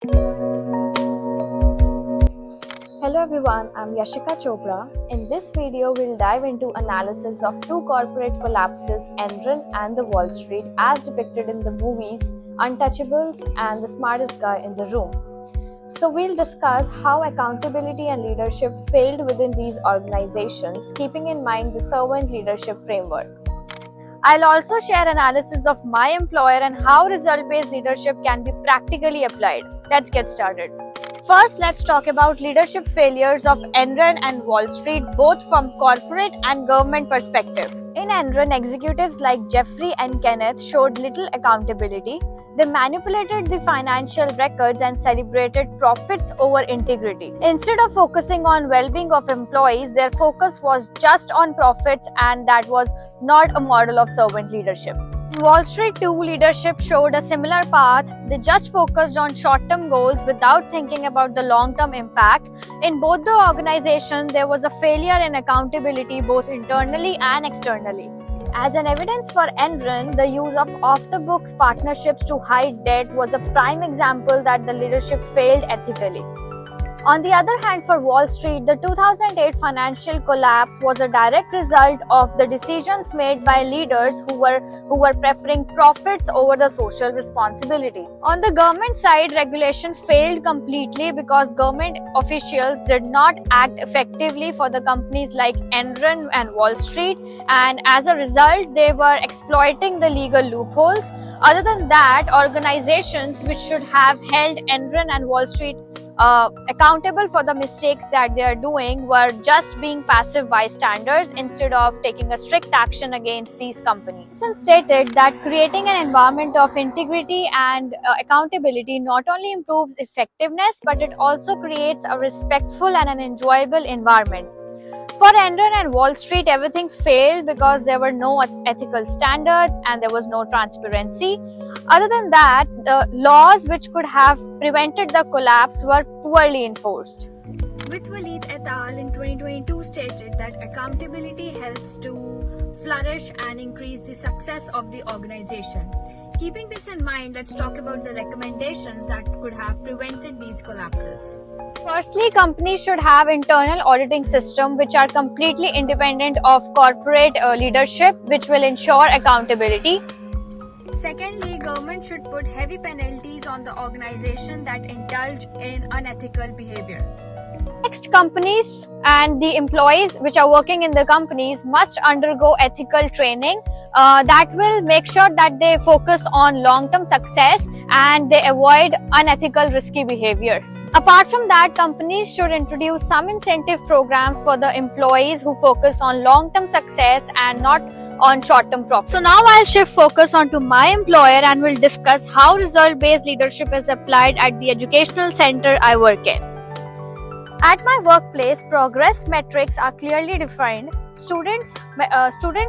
Hello everyone, I'm Yashika Chopra. In this video, we'll dive into analysis of two corporate collapses, Enron and the Wall Street, as depicted in the movies Untouchables and The Smartest Guy in the Room. So we'll discuss how accountability and leadership failed within these organizations, keeping in mind the servant leadership framework. I'll also share analysis of my employer and how result-based leadership can be practically applied. Let's get started. First, let's talk about leadership failures of Enron and Wall Street, both from corporate and government perspective. In Enron, executives like Jeffrey and Kenneth showed little accountability. They manipulated the financial records and celebrated profits over integrity. Instead of focusing on well-being of employees, their focus was just on profits, and that was not a model of servant leadership. Wall Street too, leadership showed a similar path. They just focused on short-term goals without thinking about the long-term impact. In both the organizations, there was a failure in accountability both internally and externally. As an evidence for Enron, the use of off-the-books partnerships to hide debt was a prime example that the leadership failed ethically. On the other hand, for Wall Street, the 2008 financial collapse was a direct result of the decisions made by leaders who were preferring profits over the social responsibility. On the government side, regulation failed completely because government officials did not act effectively for the companies like Enron and Wall Street, and as a result, they were exploiting the legal loopholes. Other than that, organizations which should have held Enron and Wall Street accountable for the mistakes that they are doing were just being passive bystanders instead of taking a strict action against these companies. And stated that creating an environment of integrity and accountability not only improves effectiveness, but it also creates a respectful and an enjoyable environment. For Enron and Wall Street, everything failed because there were no ethical standards and there was no transparency. Other than that, the laws which could have prevented the collapse were poorly enforced. With Walid et al. In 2022 stated that accountability helps to flourish and increase the success of the organization. Keeping this in mind, let's talk about the recommendations that could have prevented these collapses. Firstly, companies should have internal auditing systems which are completely independent of corporate leadership, which will ensure accountability. Secondly, government should put heavy penalties on the organization that indulge in unethical behavior. Next, companies and the employees which are working in the companies must undergo ethical training that will make sure that they focus on long-term success and they avoid unethical risky behavior. Apart from that, companies should introduce some incentive programs for the employees who focus on long-term success and not on short-term profit. So now I'll shift focus onto my employer and we'll discuss how result-based leadership is applied at the educational center I work in. At my workplace, progress metrics are clearly defined. Student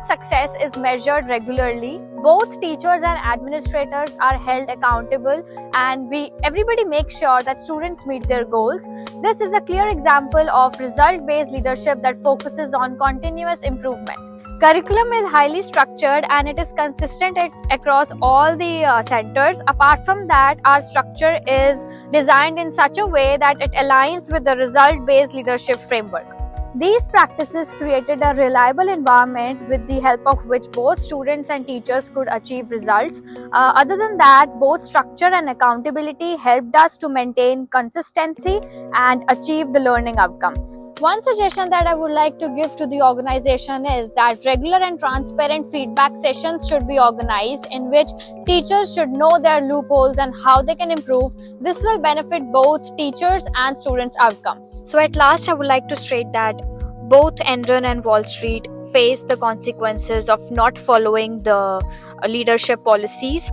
success is measured regularly. Both teachers and administrators are held accountable, and everybody makes sure that students meet their goals. This is a clear example of result-based leadership that focuses on continuous improvement. Curriculum is highly structured and it is consistent across all the centers. Apart from that, our structure is designed in such a way that it aligns with the result-based leadership framework. These practices created a reliable environment with the help of which both students and teachers could achieve results. Other than that, both structure and accountability helped us to maintain consistency and achieve the learning outcomes. One suggestion that I would like to give to the organization is that regular and transparent feedback sessions should be organized in which teachers should know their loopholes and how they can improve. This will benefit both teachers and students' outcomes. So at last, I would like to state that both Enron and Wall Street face the consequences of not following the leadership policies.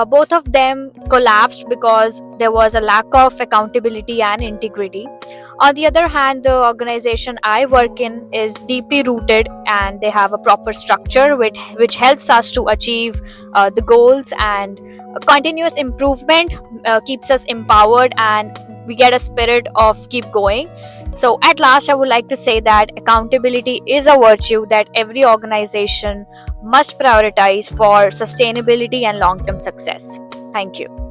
Both of them collapsed because there was a lack of accountability and integrity. On the other hand, the organization I work in is deeply rooted and they have a proper structure which helps us to achieve the goals, and continuous improvement keeps us empowered and we get a spirit of keep going. So at last, I would like to say that accountability is a virtue that every organization must prioritize for sustainability and long-term success. Thank you.